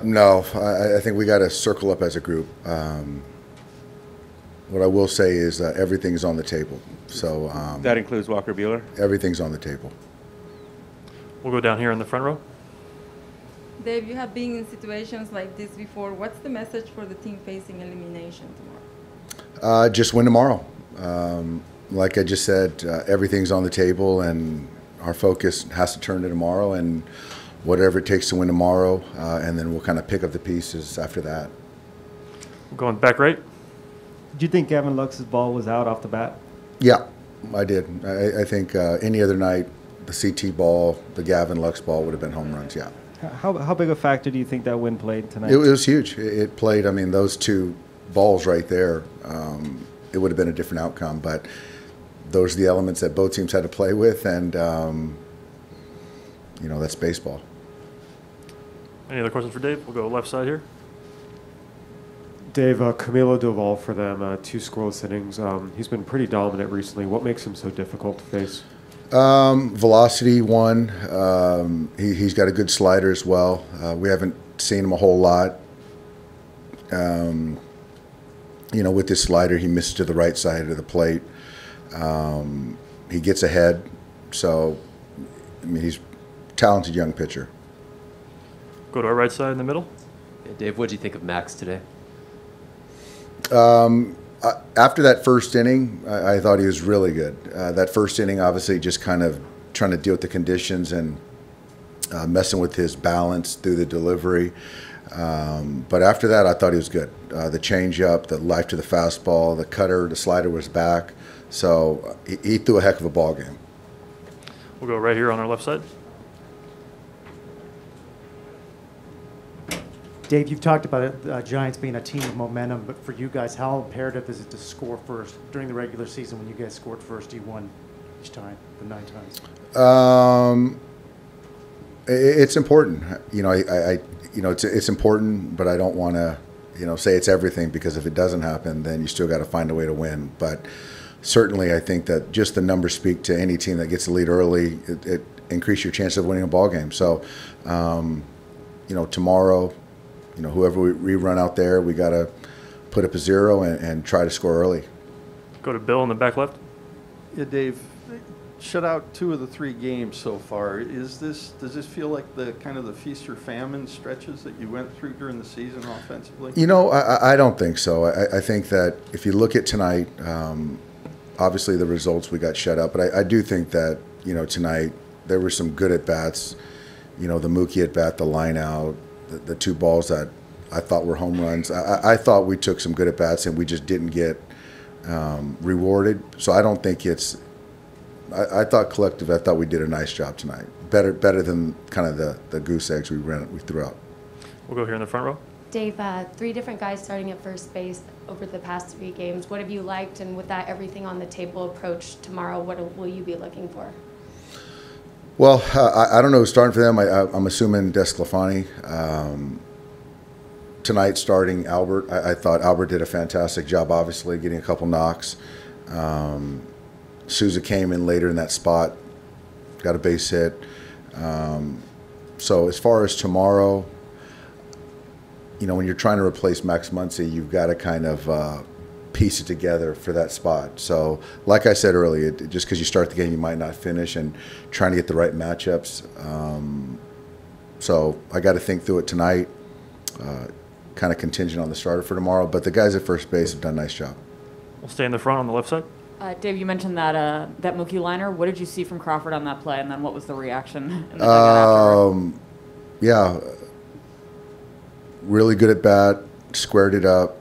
No, I think we got to circle up as a group. What I will say is everything's on the table. So That includes Walker Buehler? everything's on the table. We'll go down here in the front row. Dave, you have been in situations like this before. What's the message for the team facing elimination tomorrow? Just win tomorrow. Like I just said, everything's on the table, and our focus has to turn to tomorrow and whatever it takes to win tomorrow, and then we'll kind of pick up the pieces after that. We're going back right. Did you think Gavin Lux's ball was out off the bat? Yeah, I did. I think any other night, the CT ball, the Gavin Lux ball would have been home runs, yeah. How big a factor do you think that win played tonight? It was huge. It played, I mean, those two balls right there, it would have been a different outcome, but those are the elements that both teams had to play with, and, that's baseball. Any other questions for Dave? We'll go left side here. Dave, Camilo Doval for them, 2 scoreless innings. He's been pretty dominant recently. What makes him so difficult to face? Velocity, one. He's got a good slider as well. We haven't seen him a whole lot. With his slider, he misses to the right side of the plate. He gets ahead. So, he's a talented young pitcher. Go to our right side in the middle. Yeah, Dave, what did you think of Max today? After that first inning, I thought he was really good. That first inning, obviously, just kind of trying to deal with the conditions and messing with his balance through the delivery. But after that, I thought he was good. The changeup, the life to the fastball, the cutter, the slider was back. So he threw a heck of a ball game. We'll go right here on our left side. Dave, you've talked about it, Giants being a team of momentum, but for you guys, how imperative is it to score first? During the regular season, when you guys scored first, you won each time, the 9 times. It's important. It's important, but I don't want to, say it's everything, because if it doesn't happen, then you still got to find a way to win. But certainly, I think that just the numbers speak to any team that gets the lead early. It increases your chance of winning a ball game. So, tomorrow, whoever we run out there, we got to put up a 0 and try to score early. Go to Bill in the back left. Yeah, Dave, shut out 2 of the 3 games so far. Does this feel like the kind of the feast or famine stretches that you went through during the season offensively? I don't think so. I think that if you look at tonight, obviously the results, we got shut out, but I do think that, tonight there were some good at-bats, the Mookie at-bat, the line out, the 2 balls that I thought were home runs. I thought we took some good at-bats and we just didn't get rewarded. So I don't think it's – I thought collectively, I thought we did a nice job tonight. Better than kind of the goose eggs we threw out. We'll go here in the front row. Dave, 3 different guys starting at first base over the past 3 games. What have you liked? And with that everything on the table approach tomorrow, what will you be looking for? Well, I don't know who's starting for them. I'm assuming Desclafani. Tonight, starting Albert. I thought Albert did a fantastic job, obviously, getting a couple knocks. Souza came in later in that spot, got a base hit. So as far as tomorrow, when you're trying to replace Max Muncy, you've got to kind of piece it together for that spot. So like I said earlier, just because you start the game, you might not finish, and trying to get the right matchups. So I got to think through it tonight, kind of contingent on the starter for tomorrow. But the guys at first base have done a nice job. We'll stay in the front on the left side. Dave, you mentioned that that Mookie liner. What did you see from Crawford on that play, and then what was the reaction in the dugout afterward? Yeah, really good at bat, squared it up.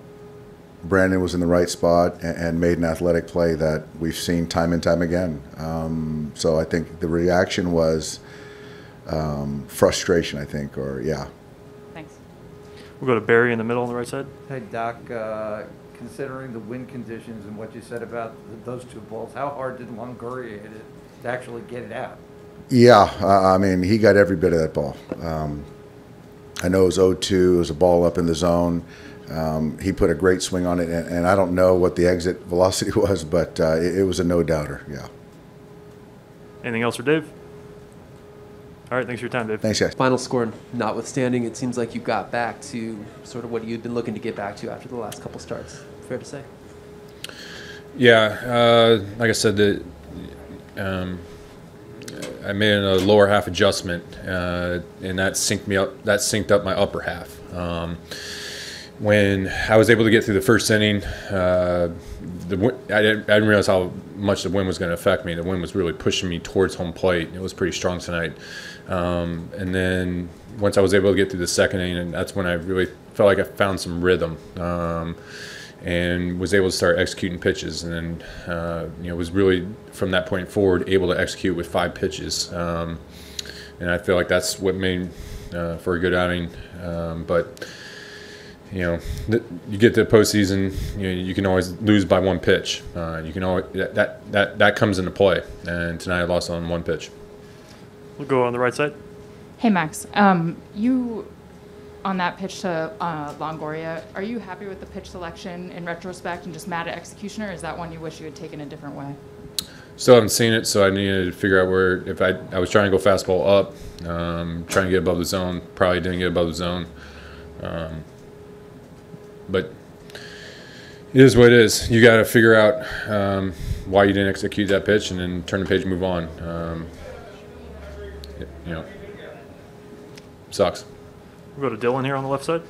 Brandon was in the right spot and made an athletic play that we've seen time and time again. So I think the reaction was frustration, I think, or yeah. Thanks. We'll go to Barry in the middle on the right side. Hey, Doc, considering the wind conditions and what you said about those 2 balls, how hard did Longoria hit it to actually get it out? Yeah, he got every bit of that ball. I know it was 0-2, it was a ball up in the zone. He put a great swing on it, and I don't know what the exit velocity was, but it was a no-doubter, yeah. Anything else for Dave? All All right, thanks for your time, Dave. Thanks, guys. Final score notwithstanding, it seems like you got back to sort of what you'd been looking to get back to after the last couple starts. Fair to say? Yeah, like I said, I made a lower half adjustment, and that synced me up. That synced up my upper half. When I was able to get through the first inning, I didn't realize how much the wind was going to affect me. The wind was really pushing me towards home plate. It was pretty strong tonight. And then once I was able to get through the second inning, and that's when I really felt like I found some rhythm. And was able to start executing pitches, and then was really from that point forward able to execute with 5 pitches, and I feel like that's what made for a good outing. But you get to the postseason, you can always lose by 1 pitch. You can always that comes into play, and tonight I lost on 1 pitch. We'll go on the right side. Hey Max, you. On that pitch to Longoria, are you happy with the pitch selection in retrospect and just mad at execution, or is that one you wish you had taken a different way? Still haven't seen it, so I needed to figure out where. If I was trying to go fastball up, trying to get above the zone, probably didn't get above the zone. But it is what it is. You got to figure out why you didn't execute that pitch, and then turn the page and move on. Sucks. We'll go to Dylan here on the left side.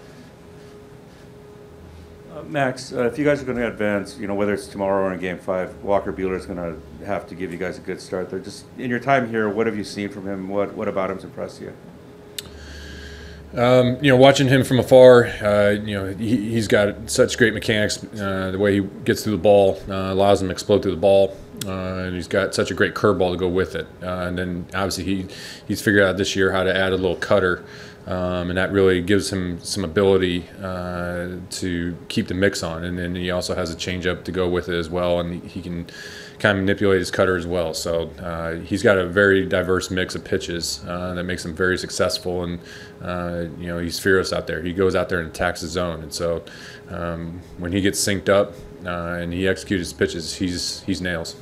Max, if you guys are going to advance, whether it's tomorrow or in Game 5, Walker Buehler is going to have to give you guys a good start there. Just in your time here, what have you seen from him? What about him's impressed you? Watching him from afar, he's got such great mechanics. The way he gets through the ball allows him to explode through the ball, and he's got such a great curveball to go with it. And then obviously he's figured out this year how to add a little cutter. And that really gives him some ability to keep the mix on. And then he also has a changeup to go with it as well, and he can kind of manipulate his cutter as well. So he's got a very diverse mix of pitches that makes him very successful. And he's fearless out there. He goes out there and attacks the zone. And so when he gets synced up and he executes his pitches, he's nails.